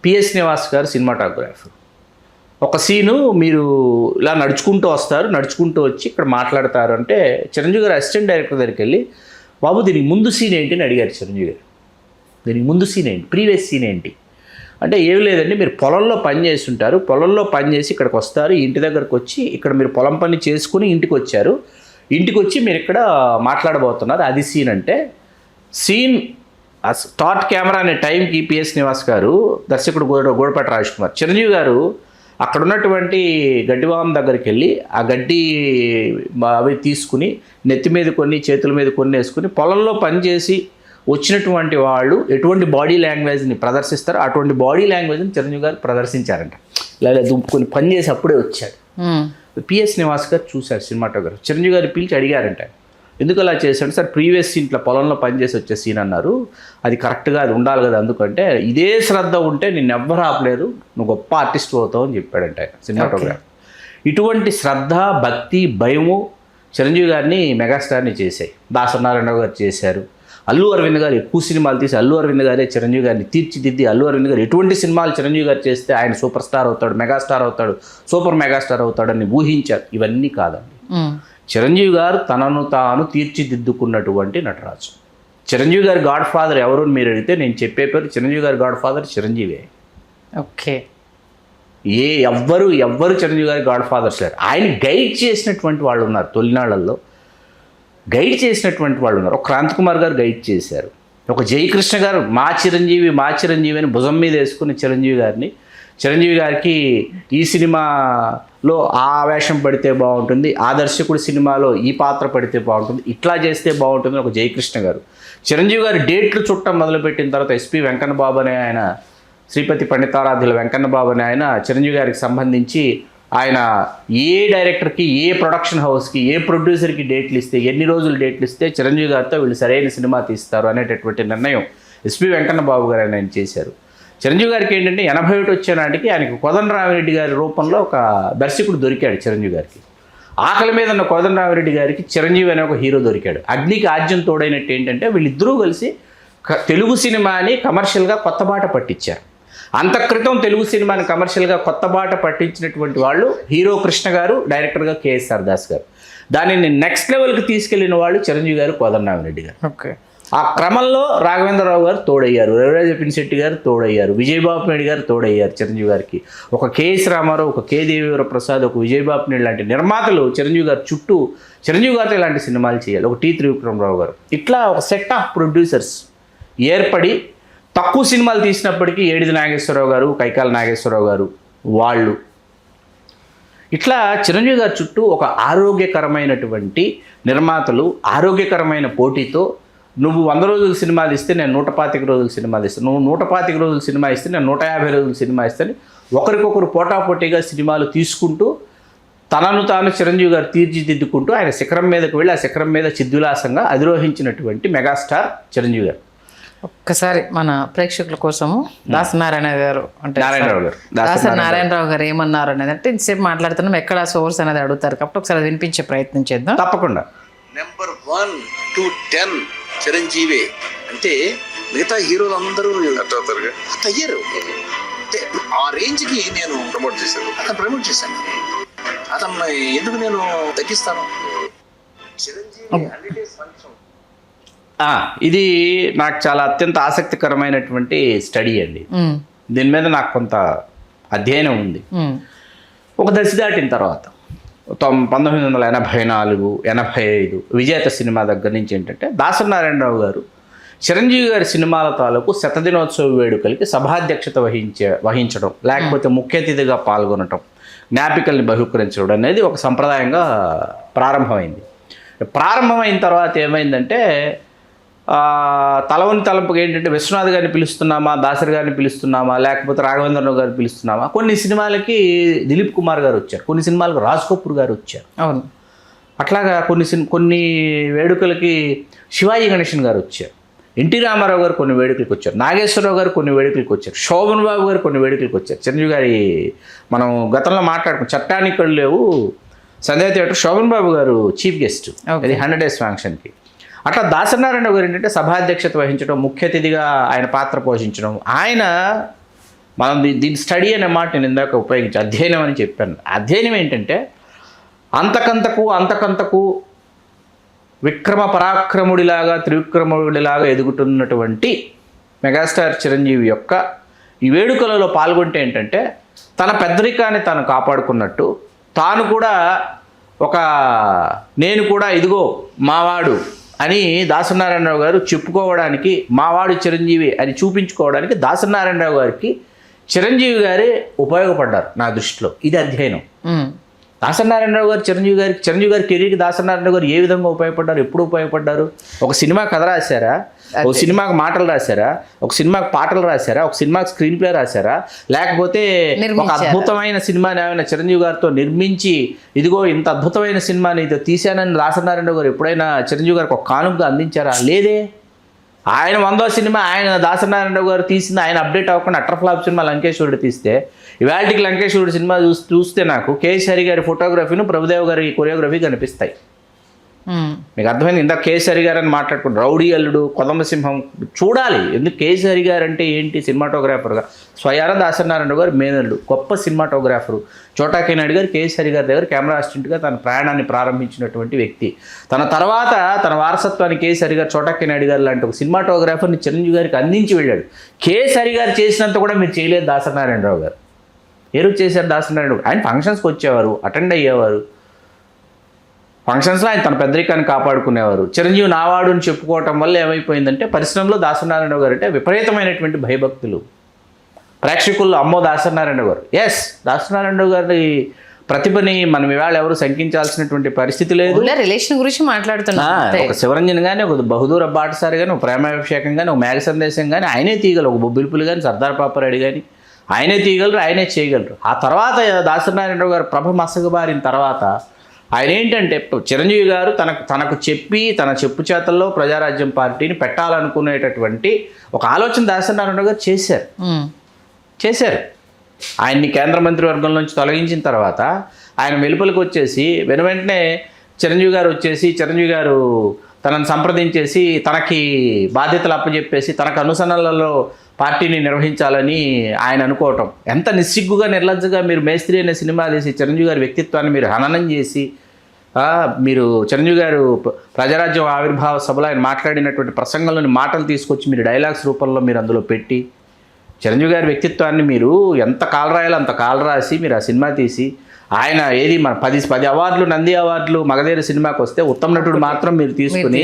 PS Nivas గారు cinematographer. ఒక scene మీరు ఇలా నడుచుకుంటూ వస్తారు, నడుచుకుంటూ వచ్చి ఇక్కడ మాట్లాడతారు అంటే చిరంజీవి గారు అసిస్టెంట్ డైరెక్టర్ దగ్గరికి వెళ్ళి, బాబు దీనికి ముందు సీన్ ఏంటి అని అడిగారు చిరంజీవి గారు. దీనికి ముందు సీన్ ఏంటి, ప్రీవియస్ సీన్ ఏంటి అంటే ఏం లేదండి, మీరు పొలంలో పని చేసి ఉంటారు, పొలంలో పని చేసి ఇక్కడికి వస్తారు, ఇంటి దగ్గరకు వచ్చి ఇక్కడ మీరు పొలం పని చేసుకుని ఇంటికి వచ్చారు, ఇంటికి వచ్చి మీరు ఇక్కడ మాట్లాడబోతున్నారు, అది సీన్ అంటే. సీన్ స్టార్ట్ కెమెరా అనే టైంకి పిఎస్ నివాస్ గారు, దర్శకుడు గోడపాటి రాజ్ కుమార్, చిరంజీవి గారు అక్కడ ఉన్నటువంటి గడ్డివామం దగ్గరికి వెళ్ళి ఆ గడ్డి అవి తీసుకుని నెత్తి మీద కొన్ని చేతుల మీద కొన్ని వేసుకుని పొలంలో పనిచేసి వచ్చినటువంటి వాళ్ళు ఎటువంటి బాడీ లాంగ్వేజ్ని ప్రదర్శిస్తారో అటువంటి బాడీ లాంగ్వేజ్ని చిరంజీవి గారు ప్రదర్శించారంట. ఇలా దుంపుకొని పని చేసి అప్పుడే వచ్చాడు. పిఎస్ నివాస్ గారు చూశారు సినిమాటోగ్రఫర్, చిరంజీవి గారు పిలిచి అడిగారంట, ఎందుకు అలా చేశాడు సార్, ప్రీవియస్ సీన్లో పొలంలో పనిచేసి వచ్చే సీన్ అన్నారు, అది కరెక్ట్గా అది ఉండాలి కదా, అందుకంటే ఇదే శ్రద్ధ ఉంటే నేను ఎవ్వరు ఆపలేరు, నువ్వు గొప్ప ఆర్టిస్ట్ అవుతావు అని చెప్పాడంట ఆయన సినిమాటోగ్రాఫర్. ఇటువంటి శ్రద్ధ, భక్తి, భయము చిరంజీవి గారిని మెగాస్టార్ని చేశాయి. దాసనారాయణరావు గారు చేశారు, అల్లు అరవింద్ గారు ఎక్కువ సినిమాలు తీసి అల్లు అరవింద్ గారే చిరంజీవి గారిని తీర్చిదిద్ది, అల్లు అరవింద్ గారు ఎటువంటి సినిమాలు చిరంజీవి గారు చేస్తే ఆయన సూపర్ స్టార్ అవుతాడు, మెగాస్టార్ అవుతాడు, సూపర్ మెగాస్టార్ అవుతాడని ఊహించారు. ఇవన్నీ కాదండి, చిరంజీవి గారు తనను తాను తీర్చిదిద్దుకున్నటువంటి నటరాజు. చిరంజీవి గారి గాడ్ ఫాదర్ ఎవరు మీరు అడిగితే నేను చెప్పే పేరు చిరంజీవి గారి గాడ్ ఫాదర్ చిరంజీవి. ఓకే, ఎవ్వరు చిరంజీవి గారి గాడ్ ఫాదర్స్ లేరు. ఆయన గైడ్ చేసినటువంటి వాళ్ళు ఉన్నారు, తొలినాళ్లలో గైడ్ చేసినటువంటి వాళ్ళు ఉన్నారు. ఒక క్రాంతికుమార్ గారు గైడ్ చేశారు, ఒక జయకృష్ణ గారు మా చిరంజీవి అని భుజం మీద వేసుకుని చిరంజీవి గారికి ఈ సినిమాలో ఆ వేషం పడితే బాగుంటుంది, ఆ దర్శకుడి సినిమాలో ఈ పాత్ర పడితే బాగుంటుంది, ఇట్లా చేస్తే బాగుంటుంది ఒక జయకృష్ణ గారు. చిరంజీవి గారు డేట్లు చుట్టం మొదలుపెట్టిన తర్వాత ఎస్పి వెంకన్న బాబు అనే ఆయన, శ్రీపతి పండితారాధ్యుల వెంకన్న బాబు అనే ఆయన చిరంజీవి గారికి సంబంధించి ఆయన ఏ డైరెక్టర్కి, ఏ ప్రొడక్షన్ హౌస్కి, ఏ ప్రొడ్యూసర్కి డేట్లు ఇస్తే, ఎన్ని రోజులు డేట్లు ఇస్తే చిరంజీవి గారితో వీళ్ళు సరైన సినిమా తీస్తారు అనేటటువంటి నిర్ణయం ఎస్పి వెంకన్న బాబు గారు ఆయన చేశారు. చిరంజీవి గారికి ఏంటంటే 81 వచ్చే నాటికి ఆయనకు కోదండరామిరెడ్డి గారి రూపంలో ఒక దర్శకుడు దొరికాడు చిరంజీవి గారికి. ఆకలి మీద ఉన్న కోదండరామిరెడ్డి గారికి చిరంజీవి అనే ఒక హీరో దొరికాడు. అగ్నికి ఆజ్యం తోడైనట్టు ఏంటంటే వీళ్ళిద్దరూ కలిసి తెలుగు సినిమాని కమర్షియల్గా కొత్త బాట పట్టించారు. అంతక్రితం తెలుగు సినిమాని కమర్షియల్గా కొత్త బాట పట్టించినటువంటి వాళ్ళు హీరో కృష్ణ గారు, డైరెక్టర్గా కేఎస్ఆర్ దాస్ గారు. దానిని నెక్స్ట్ లెవెల్కి తీసుకెళ్లిన వాళ్ళు చిరంజీవి గారు, కోదండరామిరెడ్డి గారు. ఓకే, ఆ క్రమంలో రాఘవేంద్రరావు గారు తోడయ్యారు, రవిరాజ పినిశెట్టి గారు తోడయ్యారు, విజయబాబు నాయుడు గారు తోడయ్యారు చిరంజీవి గారికి. ఒక కేఎస్ రామారావు, ఒక కే దేవీవర ప్రసాద్, ఒక విజయబాబు నాయుడు లాంటి నిర్మాతలు చిరంజీవి గారు చుట్టూ చిరంజీవి గారితో ఇలాంటి సినిమాలు చేయాలి, ఒక టి త్రివిక్రమరావు గారు, ఇట్లా ఒక సెట్ ఆఫ్ ప్రొడ్యూసర్స్ ఏర్పడి తక్కువ సినిమాలు తీసినప్పటికీ ఏడిది నాగేశ్వరరావు గారు, కైకాల నాగేశ్వరరావు గారు వాళ్ళు ఇట్లా చిరంజీవి గారి చుట్టూ ఒక ఆరోగ్యకరమైనటువంటి నిర్మాతలు, ఆరోగ్యకరమైన పోటీతో నువ్వు 100 రోజుల సినిమాలు ఇస్తే నేను 125 రోజుల సినిమాలు ఇస్తాను, నువ్వు 125 రోజుల సినిమా ఇస్తే నేను 150 రోజుల సినిమా ఇస్తాను, ఒకరికొకరు పోటాపోటీగా సినిమాలు తీసుకుంటూ తనను తాను చిరంజీవి గారు తీర్చిదిద్దుకుంటూ ఆయన శిఖరం మీదకు వెళ్ళి ఆ శిఖరం మీద చిద్విలాసంగా అధిరోహించినటువంటి మెగాస్టార్ చిరంజీవి గారు. ఒక్కసారి మన ప్రేక్షకుల కోసము దాసనారాయణ గారు అంటే నారాయణరావు గారు ఏమన్నారు అనేది, అంటే ఇంతసేపు మాట్లాడుతున్నాం, ఎక్కడ సోర్స్ అనేది అడుగుతారు కాబట్టి ఒకసారి వినిపించే ప్రయత్నం చేద్దాం. తప్పకుండా. నెంబర్ 1 to 10 చిరంజీవి అంటే మిగతా హీరోలు అందరూ అయ్యారు. అంటే ఆ రేంజ్కి నేను ప్రమోట్ చేశాను. అతను ఎందుకు నేను తగ్గిస్తాను? చిరంజీవి ఇది నాకు చాలా అత్యంత ఆసక్తికరమైనటువంటి స్టడీ అండి. దీని మీద నాకు కొంత అధ్యయనం ఉంది. ఒక దశ దాటిన తర్వాత 1984, 85 విజేత సినిమా దగ్గర నుంచి ఏంటంటే దాసనారాయణరావు గారు చిరంజీవి గారి సినిమాల తాలూకు శతదినోత్సవ వేడుకలకి సభాధ్యక్షత వహించడం, లేకపోతే ముఖ్య అతిథిగా పాల్గొనటం, జ్ఞాపికల్ని బహుకరించడం అనేది ఒక సంప్రదాయంగా ప్రారంభమైంది. ప్రారంభమైన తర్వాత ఏమైందంటే తలవని తలంపుగా ఏంటంటే విశ్వనాథ్ గారిని పిలుస్తున్నామా, దాసరి గారిని పిలుస్తున్నామా, లేకపోతే రాఘవేంద్రరావు గారిని పిలుస్తున్నామా. కొన్ని సినిమాలకి దిలీప్ కుమార్ గారు వచ్చారు, కొన్ని సినిమాలకు రాజ్ కపూర్ గారు వచ్చారు. అవును, అట్లాగా కొన్ని వేడుకలకి శివాజీ గణేషన్ గారు వచ్చారు, ఎన్టీ రామారావు గారు కొన్ని వేడుకలకు వచ్చారు, నాగేశ్వరరావు గారు కొన్ని వేడుకలకు వచ్చారు, శోభన్ బాబు గారు కొన్ని వేడుకలకు వచ్చారు. చిరంజీవి గారి మనం గతంలో మాట్లాడుకున్నాం, చట్టానికి కళ్ళు లేవు సంధ్యా థియేటర్, శోభన్ బాబు గారు చీఫ్ గెస్ట్, అది 100 days ఫంక్షన్కి. అట్లా దాసనారాయణ గారు ఏంటంటే సభాధ్యక్షత వహించడం, ముఖ్య అతిథిగా ఆయన పాత్ర పోషించడం. ఆయన మనం దీని స్టడీ అనే మాట నేను ఇందాక ఉపయోగించి అధ్యయనం అని చెప్పాను. అధ్యయనం ఏంటంటే అంతకంతకు విక్రమ పరాక్రముడిలాగా త్రివిక్రముడిలాగా ఎదుగుతున్నటువంటి మెగాస్టార్ చిరంజీవి యొక్క ఈ వేడుకలలో పాల్గొంటే ఏంటంటే తన పెద్దరికాన్ని తాను కాపాడుకున్నట్టు, తాను కూడా నేను కూడా ఇదిగో మావాడు అని దాసనారాయణరావు గారు చెప్పుకోవడానికి, మావాడు చిరంజీవి అని చూపించుకోవడానికి దాసనారాయణరావు గారికి చిరంజీవి గారే ఉపయోగపడ్డారు నా దృష్టిలో. ఇది అధ్యయనం. దాసనారాయణరావు గారు చిరంజీవి గారి కెరీర్కి దాసనారాయణరావు గారు ఏ విధంగా ఉపయోగపడ్డారు, ఎప్పుడు ఉపయోగపడ్డారు? ఒక సినిమా కథ రాశారా, ఒక సినిమాకి మాటలు రాశారా, ఒక సినిమాకి పాటలు రాశారా, ఒక సినిమాకి స్క్రీన్ ప్లే రాశారా, లేకపోతే ఒక అద్భుతమైన సినిమాని ఏమైనా చిరంజీవి గారితో నిర్మించి ఇదిగో ఇంత అద్భుతమైన సినిమాని ఇది తీశానని దాసనారాయణరావు గారు ఎప్పుడైనా చిరంజీవి గారికి ఒక కానుకగా అందించారా? లేదే. ఆయన 100వ సినిమా ఆయన దాసనారాయణరావు గారు తీసింది, ఆయన అప్డేట్ అవ్వకుండా అట్టర్ ఫ్లాప్ సినిమా లంకేశ్వరుడు తీస్తే, ఇవాళకి లంకేశ్వరుడు సినిమా చూస్తే నాకు కేసరి గారి ఫోటోగ్రఫీను ప్రభుదేవ్ గారి కొరియోగ్రఫీ కనిపిస్తాయి. మీకు అర్థమైంది? ఇందాక కేసరి గారు అని మాట్లాడుకుంటారు. రౌడీ అల్లుడు, కొదమసింహం చూడాలి. ఎందుకు కేసరి గారు అంటే ఏంటి? సినిమాటోగ్రాఫర్గా స్వయాన దాసనారాయణరావు గారు మేనల్లుడు, గొప్ప సినిమాటోగ్రాఫరు. చోటాకి నాయుడు గారు కేసరి గారి దగ్గర కెమెరా అసిస్టెంట్గా తన ప్రయాణాన్ని ప్రారంభించినటువంటి వ్యక్తి. తన తర్వాత తన వారసత్వాన్ని కేసరి గారు, చోటాకి నాయుడు గారు లాంటి ఒక సినిమాటోగ్రాఫర్ని చిరంజీవి గారికి అందించి వెళ్ళాడు. కేసరి గారు చేసినంత కూడా మీరు చేయలేదు దాసనారాయణరావు గారు. ఏ రోజు చేశారు దాసనారాయణరావు? ఆయన ఫంక్షన్స్కి వచ్చేవారు, అటెండ్ అయ్యేవారు, ఫంక్షన్స్లో ఆయన తన పెద్దరికాన్ని కాపాడుకునేవారు. చిరంజీవి నావాడు అని చెప్పుకోవటం వల్ల ఏమైపోయిందంటే పరిశ్రమలో దాసనారాయణరావు గారు అంటే విపరీతమైనటువంటి భయభక్తులు. ప్రేక్షకుల్లో అమ్మో దాసనారాయణరావు గారు. ఎస్, దాసనారాయణరావు గారి ప్రతిభని మనం ఇవాళ ఎవరు శంకించాల్సినటువంటి పరిస్థితి లేదు. రిలేషన్ గురించి మాట్లాడుతున్నా. ఒక శివరంజన్ కానీ, ఒక బహదూర్ బాటసారి కానీ, ఒక ప్రేమాభిషేకం కానీ, ఒక మేఘ సందేశం కానీ ఆయనే తీయగలరు. ఒక బొబ్బిలిపులు కానీ, సర్దార్ పాపారెడ్డి కానీ ఆయనే తీయగలరు, ఆయనే చేయగలరు. ఆ తర్వాత దాసనారాయణరావు గారు ప్రభ మసగబారిన తర్వాత ఆయన ఏంటంటే చిరంజీవి గారు తనకు చెప్పి తన చెప్పు చేతల్లో ప్రజారాజ్యం పార్టీని పెట్టాలనుకునేటటువంటి ఒక ఆలోచన దాసనారాయణరావు గారు చేశారు. ఆయన్ని కేంద్ర మంత్రివర్గం నుంచి తొలగించిన తర్వాత ఆయన వెలుపలికి వచ్చేసి వెంటనే చిరంజీవి గారు తనను సంప్రదించేసి తనకి బాధ్యతలు అప్పచెప్పేసి తనకు అనుసరణలలో పార్టీని నిర్వహించాలని ఆయన అనుకోవటం. ఎంత నిస్సిగ్గుగా నిర్లజ్జగా మీరు మేస్త్రి అనే సినిమా తీసి చిరంజీవి గారి వ్యక్తిత్వాన్ని మీరు హననం చేసి, మీరు చిరంజీవి గారు ప్రజారాజ్యం ఆవిర్భావ సభలో ఆయన మాట్లాడినటువంటి ప్రసంగంలోని మాటలు తీసుకొచ్చి మీరు డైలాగ్స్ రూపంలో మీరు అందులో పెట్టి చిరంజీవి గారి వ్యక్తిత్వాన్ని మీరు ఎంత కాలరాయాలో అంత కాలరాసి మీరు ఆ సినిమా తీసి ఆయన ఏది మన 10 అవార్డులు, నంది అవార్డులు మగధీర సినిమాకి వస్తే ఉత్తమ నటుడు మాత్రం మీరు తీసుకుని,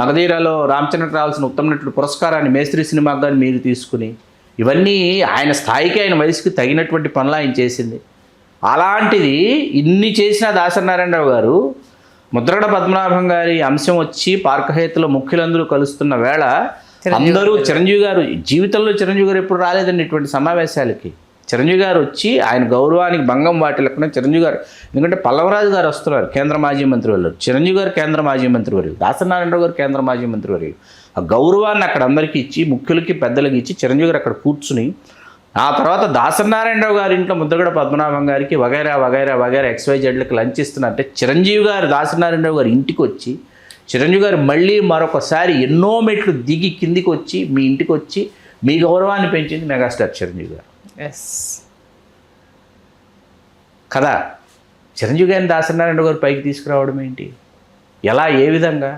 మగధీరలో రామచంద్రకి రావాల్సిన ఉత్తమ నటుడు పురస్కారాన్ని మేస్త్రి సినిమాకి కానీ మీరు తీసుకుని, ఇవన్నీ ఆయన స్థాయికి ఆయన వయసుకి తగినటువంటి పనులు ఆయన చేసింది. అలాంటిది ఇన్ని చేసిన దాసనారాయణరావు గారు ముద్రగడ పద్మనాభం గారి అంశం వచ్చి పార్కహేతులో ముఖ్యులందరూ కలుస్తున్న వేళ అందరూ చిరంజీవి గారు జీవితంలో చిరంజీవి గారు ఎప్పుడు రాలేదండి ఇటువంటి సమావేశాలకి. చిరంజీవి గారు వచ్చి ఆయన గౌరవానికి భంగం వాటిల్లకుండా చిరంజీవి గారు, ఎందుకంటే పల్లవరాజు గారు వస్తున్నారు కేంద్ర మాజీ మంత్రి వాళ్ళు, చిరంజీవి గారు కేంద్ర మాజీ మంత్రి వర్యులు, దాసనారాయణరావు గారు కేంద్ర మాజీ మంత్రి వర్యులు. ఆ గౌరవాన్ని అక్కడ అందరికీ ఇచ్చి ముఖ్యులకి పెద్దలకి ఇచ్చి చిరంజీవి గారు అక్కడ కూర్చుని ఆ తర్వాత దాసనారాయణరావు గారి ఇంట్లో ముద్రగడ పద్మనాభం గారికి వగైరా XYZలకు లంచ్ ఇస్తున్నట్టే చిరంజీవి గారు దాసనారాయణరావు గారి ఇంటికి వచ్చి చిరంజీవి గారు మళ్ళీ మరొకసారి ఎన్నో మెట్లు దిగి కిందికి వచ్చి మీ ఇంటికి వచ్చి మీ గౌరవాన్ని పెంచింది మెగాస్టార్ చిరంజీవి గారు. కదా, చిరంజీవి గారిని దాసనారాయణరావు గారు పైకి తీసుకురావడం ఏంటి? ఎలా, ఏ విధంగా?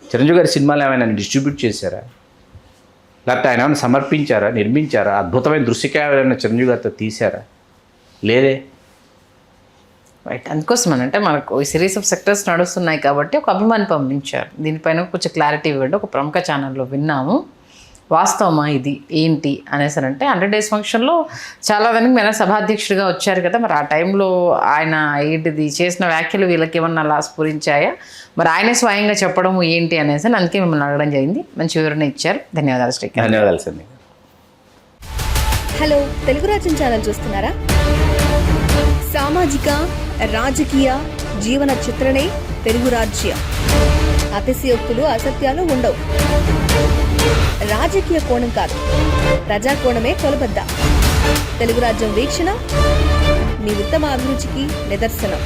చిరంజీవి గారి సినిమాలు ఏమైనా డిస్ట్రిబ్యూట్ చేశారా? లేకపోతే ఆయన ఏమైనా సమర్పించారా, నిర్మించారా? అద్భుతమైన దృశ్యకావ్యాలను చిరంజీవి గారితో తీశారా? లేదే. రైట్, అందుకోసం అంటే మనకు ఈ సిరీస్ ఆఫ్ సెక్టర్స్ నడుస్తున్నాయి కాబట్టి ఒక అభిమాని పంపించారు, దీనిపైన కొంచెం క్లారిటీ ఇవ్వండి. ఒక ప్రముఖ ఛానల్లో విన్నాము, వాస్తవమా ఇది ఏంటి అనేసి అంటే 100 days ఫంక్షన్లో చాలా దానికి మన సభాధ్యక్షుడిగా వచ్చారు కదా, మరి ఆ టైంలో ఆయన ఏంటిది చేసిన వ్యాఖ్యలు వీళ్ళకి ఏమన్నా అలా స్ఫురించాయా, మరి ఆయనే స్వయంగా చెప్పడం ఏంటి అనేసి అందుకే మిమ్మల్ని అడగడం జరిగింది. మంచి వివరణ ఇచ్చారు, ధన్యవాదాలు శ్రీకాంత్. ధన్యవాదాలు సంధ్య. హలో, తెలుగు రాజ్యం ఛానల్ చూస్తున్నారా? సామాజిక, రాజకీయ, జీవన చిత్రణే తెలుగు రాజ్యం. అతిశయోక్తులు, అసత్యాలు ఉండవు. రాజకీయ కోణం కాదు, ప్రజా కోణమే కొలబద్ద. తెలుగు రాజ్యం వీక్షణ మీ ఉత్తమ అభిరుచికి నిదర్శనం.